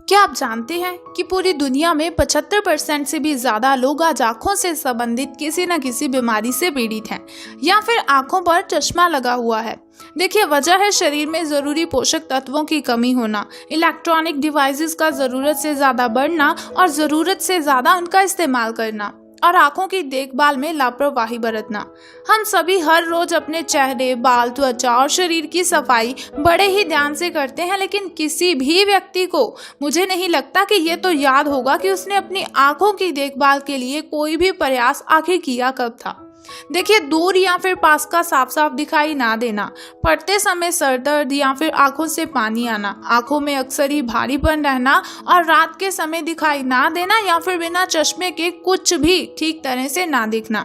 क्या आप जानते हैं कि पूरी दुनिया में 75% से भी ज्यादा लोग आज आंखों से संबंधित किसी न किसी बीमारी से पीड़ित हैं या फिर आंखों पर चश्मा लगा हुआ है। देखिए, वजह है शरीर में जरूरी पोषक तत्वों की कमी होना, इलेक्ट्रॉनिक डिवाइसेस का जरूरत से ज्यादा बढ़ना और जरूरत से ज्यादा उनका इस्तेमाल करना और आंखों की देखभाल में लापरवाही बरतना। हम सभी हर रोज अपने चेहरे, बाल, त्वचा और शरीर की सफाई बड़े ही ध्यान से करते हैं, लेकिन किसी भी व्यक्ति को मुझे नहीं लगता कि ये तो याद होगा कि उसने अपनी आंखों की देखभाल के लिए कोई भी प्रयास आखिर किया कब था। देखिए, दूर या फिर पास का साफ साफ दिखाई ना देना, पढ़ते समय सर दर्द या फिर आंखों से पानी आना, आंखों में अक्सर ही भारीपन रहना और रात के समय दिखाई ना देना या फिर बिना चश्मे के कुछ भी ठीक तरह से ना दिखना,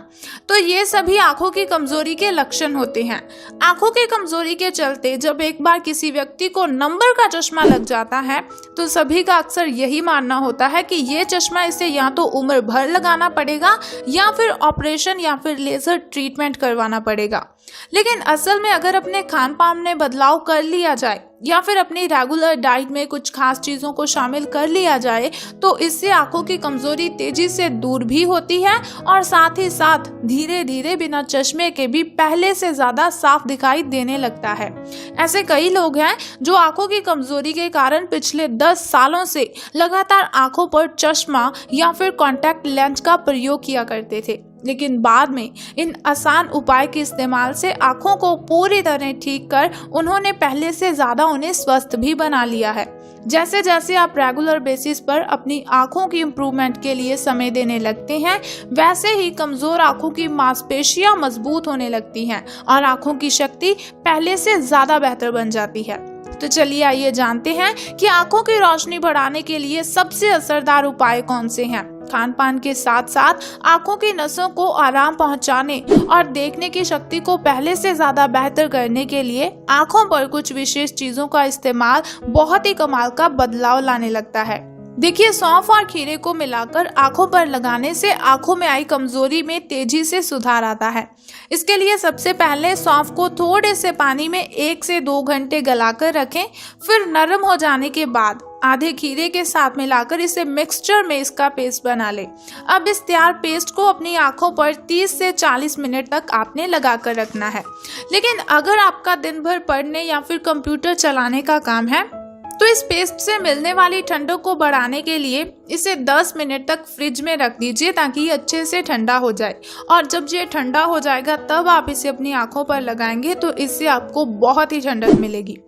तो ये सभी आंखों की कमजोरी के लक्षण होते हैं। आंखों की कमजोरी के चलते जब एक बार किसी व्यक्ति को नंबर का चश्मा लग जाता है तो सभी का अक्सर यही मानना होता है कि ये चश्मा इसे या तो उम्र भर लगाना पड़ेगा या फिर ऑपरेशन या फिर लेजर ट्रीटमेंट करवाना पड़ेगा। लेकिन असल में अगर अपने खान पान में बदलाव कर लिया जाए या फिर अपनी रेगुलर डाइट में कुछ खास चीजों को शामिल कर लिया जाए तो इससे आंखों की कमजोरी तेजी से दूर भी होती है और साथ ही साथ धीरे धीरे बिना चश्मे के भी पहले से ज्यादा साफ दिखाई देने लगता है। ऐसे कई लोग हैं जो आंखों की कमजोरी के कारण पिछले 10 सालों से लगातार आंखों पर चश्मा या फिर कॉन्टैक्ट लेंस का प्रयोग किया करते थे, लेकिन बाद में इन आसान उपाय के इस्तेमाल से आंखों को पूरी तरह ठीक कर उन्होंने पहले से ज्यादा उन्हें स्वस्थ भी बना लिया है। जैसे जैसे आप रेगुलर बेसिस पर अपनी आंखों की इम्प्रूवमेंट के लिए समय देने लगते हैं, वैसे ही कमजोर आंखों की मांसपेशियां मजबूत होने लगती हैं और आंखों की शक्ति पहले से ज्यादा बेहतर बन जाती है। तो चलिए आइए जानते हैं कि आंखों की रोशनी बढ़ाने के लिए सबसे असरदार उपाय कौन से हैं। खान पान के साथ साथ आंखों की नसों को आराम पहुंचाने और देखने की शक्ति को पहले से ज्यादा बेहतर करने के लिए आंखों पर कुछ विशेष चीजों का इस्तेमाल बहुत ही कमाल का बदलाव लाने लगता है। देखिए, सौंफ और खीरे को मिलाकर आंखों पर लगाने से आंखों में आई कमजोरी में तेजी से सुधार आता है। इसके लिए सबसे पहले सौंफ को थोड़े से पानी में 1 से 2 घंटे गलाकर रखें, फिर नरम हो जाने के बाद आधे खीरे के साथ मिलाकर इसे मिक्सचर में इसका पेस्ट बना लें। अब इस तैयार पेस्ट को अपनी आंखों पर 30 से 40 मिनट तक आपने लगाकर रखना है। लेकिन अगर आपका दिन भर पढ़ने या फिर कंप्यूटर चलाने का काम है तो इस पेस्ट से मिलने वाली ठंडक को बढ़ाने के लिए इसे 10 मिनट तक फ्रिज में रख दीजिए ताकि ये अच्छे से ठंडा हो जाए, और जब ये ठंडा हो जाएगा तब आप इसे अपनी आंखों पर लगाएंगे तो इससे आपको बहुत ही ठंडक मिलेगी।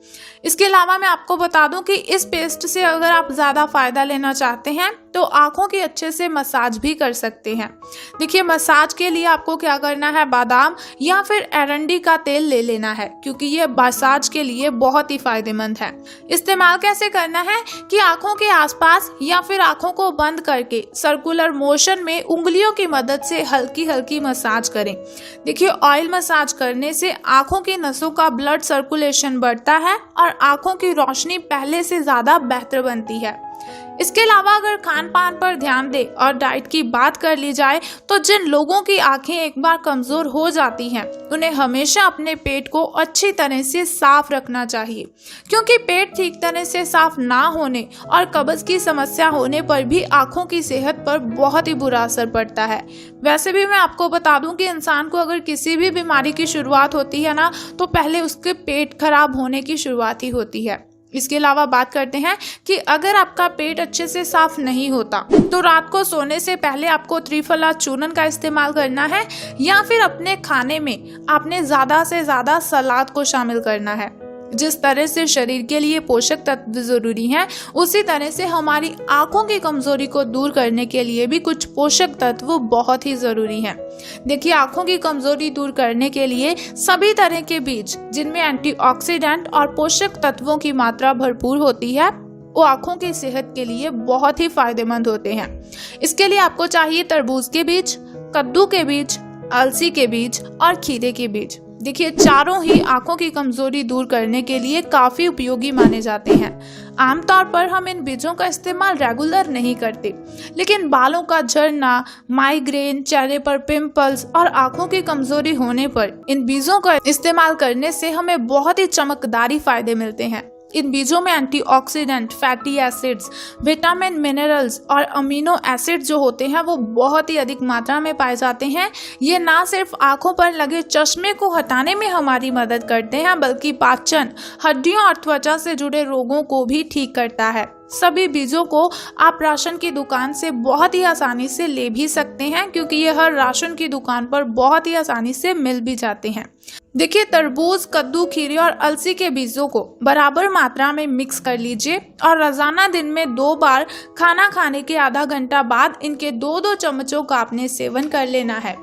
इसके अलावा मैं आपको बता दूं कि इस पेस्ट से अगर आप ज़्यादा फायदा लेना चाहते हैं तो आंखों की अच्छे से मसाज भी कर सकते हैं। देखिए, मसाज के लिए आपको क्या करना है, बादाम या फिर एरंडी का तेल ले लेना है क्योंकि ये मसाज के लिए बहुत ही फायदेमंद है। इस्तेमाल कैसे करना है कि आंखों के आसपास या फिर आंखों को बंद करके सर्कुलर मोशन में उंगलियों की मदद से हल्की हल्की मसाज करें। देखिए, ऑयल मसाज करने से आंखों की नसों का ब्लड सर्कुलेशन बढ़ता है और आंखों की रोशनी पहले से ज्यादा बेहतर बनती है। इसके अलावा अगर खान पान पर ध्यान दे और डाइट की बात कर ली जाए तो जिन लोगों की आंखें एक बार कमजोर हो जाती हैं उन्हें हमेशा अपने पेट को अच्छी तरह से साफ रखना चाहिए, क्योंकि पेट ठीक तरह से साफ ना होने और कब्ज की समस्या होने पर भी आंखों की सेहत पर बहुत ही बुरा असर पड़ता है। वैसे भी मैं आपको बता दूं कि इंसान को अगर किसी भी बीमारी की शुरुआत होती है ना तो पहले उसके पेट खराब होने की शुरुआत ही होती है। इसके अलावा बात करते हैं कि अगर आपका पेट अच्छे से साफ नहीं होता तो रात को सोने से पहले आपको त्रिफला चूर्ण का इस्तेमाल करना है या फिर अपने खाने में आपने ज्यादा से ज्यादा सलाद को शामिल करना है। जिस तरह से शरीर के लिए पोषक तत्व जरूरी हैं, उसी तरह से हमारी आंखों की कमजोरी को दूर करने के लिए भी कुछ पोषक तत्व बहुत ही जरूरी हैं। देखिए, आंखों की कमजोरी दूर करने के लिए सभी तरह के बीज जिनमें एंटीऑक्सीडेंट और पोषक तत्वों की मात्रा भरपूर होती है वो आंखों की सेहत के लिए बहुत ही फायदेमंद होते हैं। इसके लिए आपको चाहिए तरबूज के बीज, कद्दू के बीज, अलसी के बीज और खीरे के बीज। देखिए, चारों ही आंखों की कमजोरी दूर करने के लिए काफी उपयोगी माने जाते हैं। आमतौर पर हम इन बीजों का इस्तेमाल रेगुलर नहीं करते, लेकिन बालों का झड़ना, माइग्रेन, चेहरे पर पिंपल्स और आंखों की कमजोरी होने पर इन बीजों का इस्तेमाल करने से हमें बहुत ही चमकदारी फायदे मिलते हैं। इन बीजों में antioxidant, fatty acids, vitamin, minerals और अमीनो एसिड जो होते हैं वो बहुत ही अधिक मात्रा में पाए जाते हैं। ये ना सिर्फ आंखों पर लगे चश्मे को हटाने में हमारी मदद करते हैं बल्कि पाचन, हड्डियों और त्वचा से जुड़े रोगों को भी ठीक करता है। सभी बीजों को आप राशन की दुकान से बहुत ही आसानी से ले भी सकते हैं क्योंकि ये हर राशन की दुकान पर बहुत ही आसानी से मिल भी जाते हैं। देखिए, तरबूज, कद्दू, खीरे और अलसी के बीजों को बराबर मात्रा में मिक्स कर लीजिए और रोजाना दिन में 2 बार खाना खाने के आधा घंटा बाद इनके 2-2 चम्मचों का आपने सेवन कर लेना है।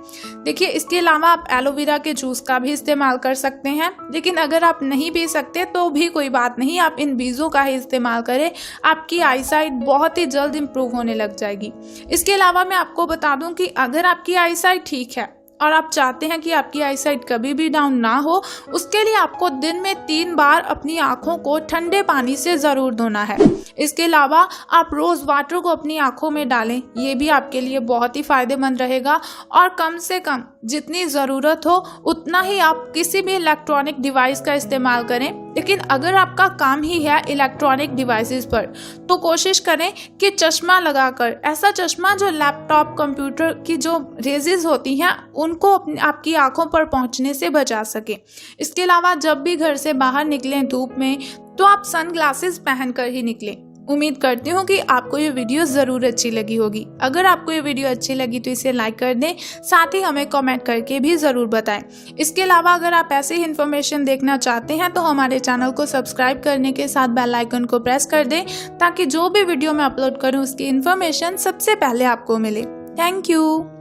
देखिए, इसके अलावा आप एलोवेरा के जूस का भी इस्तेमाल कर सकते हैं, लेकिन अगर आप नहीं पी सकते तो भी कोई बात नहीं, आप इन बीजों का ही इस्तेमाल करें। आपकी आईसाइट बहुत ही जल्द इम्प्रूव होने लग जाएगी। इसके अलावा मैं आपको बता दूं कि अगर आपकी आईसाइट ठीक है और आप चाहते हैं कि आपकी आईसाइट कभी भी डाउन ना हो, उसके लिए आपको दिन में 3 बार अपनी आंखों को ठंडे पानी से ज़रूर धोना है। इसके अलावा आप रोज़ वाटर को अपनी आंखों में डालें, ये भी आपके लिए बहुत ही फ़ायदेमंद रहेगा। और कम से कम जितनी ज़रूरत हो उतना ही आप किसी भी इलेक्ट्रॉनिक डिवाइस का इस्तेमाल करें। लेकिन अगर आपका काम ही है इलेक्ट्रॉनिक डिवाइसेस पर, तो कोशिश करें कि चश्मा लगाकर, ऐसा चश्मा जो लैपटॉप, कंप्यूटर की जो रेजेस होती हैं उनको आपकी आंखों पर पहुंचने से बचा सके। इसके अलावा जब भी घर से बाहर निकलें धूप में, तो आप सन ग्लासेस पहनकर ही निकलें। उम्मीद करती हूँ कि आपको ये वीडियो ज़रूर अच्छी लगी होगी। अगर आपको ये वीडियो अच्छी लगी तो इसे लाइक कर दें, साथ ही हमें कमेंट करके भी ज़रूर बताएं। इसके अलावा अगर आप ऐसे ही इन्फॉर्मेशन देखना चाहते हैं तो हमारे चैनल को सब्सक्राइब करने के साथ बेल आइकन को प्रेस कर दें ताकि जो भी वीडियो मैं अपलोड करूँ उसकी इन्फॉर्मेशन सबसे पहले आपको मिले। Thank you.